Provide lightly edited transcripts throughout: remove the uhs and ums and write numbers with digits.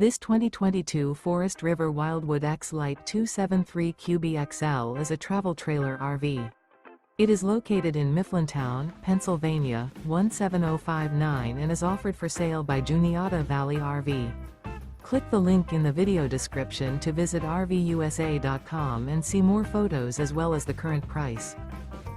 This 2022 Forest River Wildwood X-Lite 273 QBXL is a travel trailer RV. It is located in Mifflintown, Pennsylvania, 17059 and is offered for sale by Juniata Valley RV. Click the link in the video description to visit RVUSA.com and see more photos as well as the current price.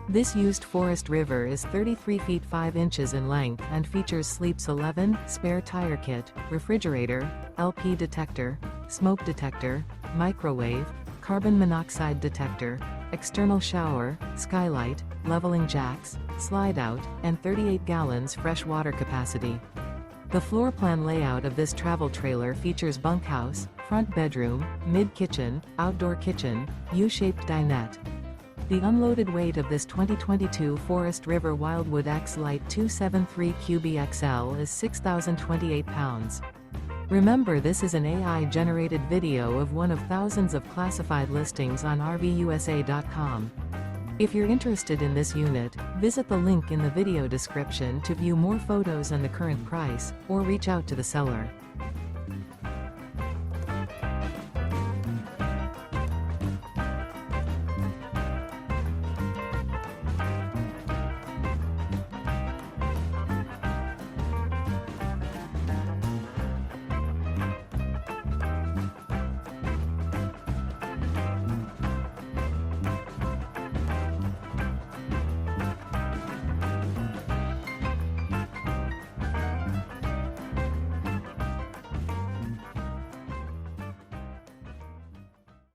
This used Forest River is 33 feet 5 inches in length and features sleeps 11, spare tire kit, refrigerator, LP detector, smoke detector, microwave, carbon monoxide detector, external shower, skylight, leveling jacks, slide-out, and 38 gallons fresh water capacity. The floor plan layout of this travel trailer features bunkhouse, front bedroom, mid-kitchen, outdoor kitchen, U-shaped dinette. The unloaded weight of this 2022 Forest River Wildwood X-Lite 273 QBXL is 6,028 pounds. Remember, this is an AI-generated video of one of thousands of classified listings on RVUSA.com. If you're interested in this unit, visit the link in the video description to view more photos and the current price, or reach out to the seller.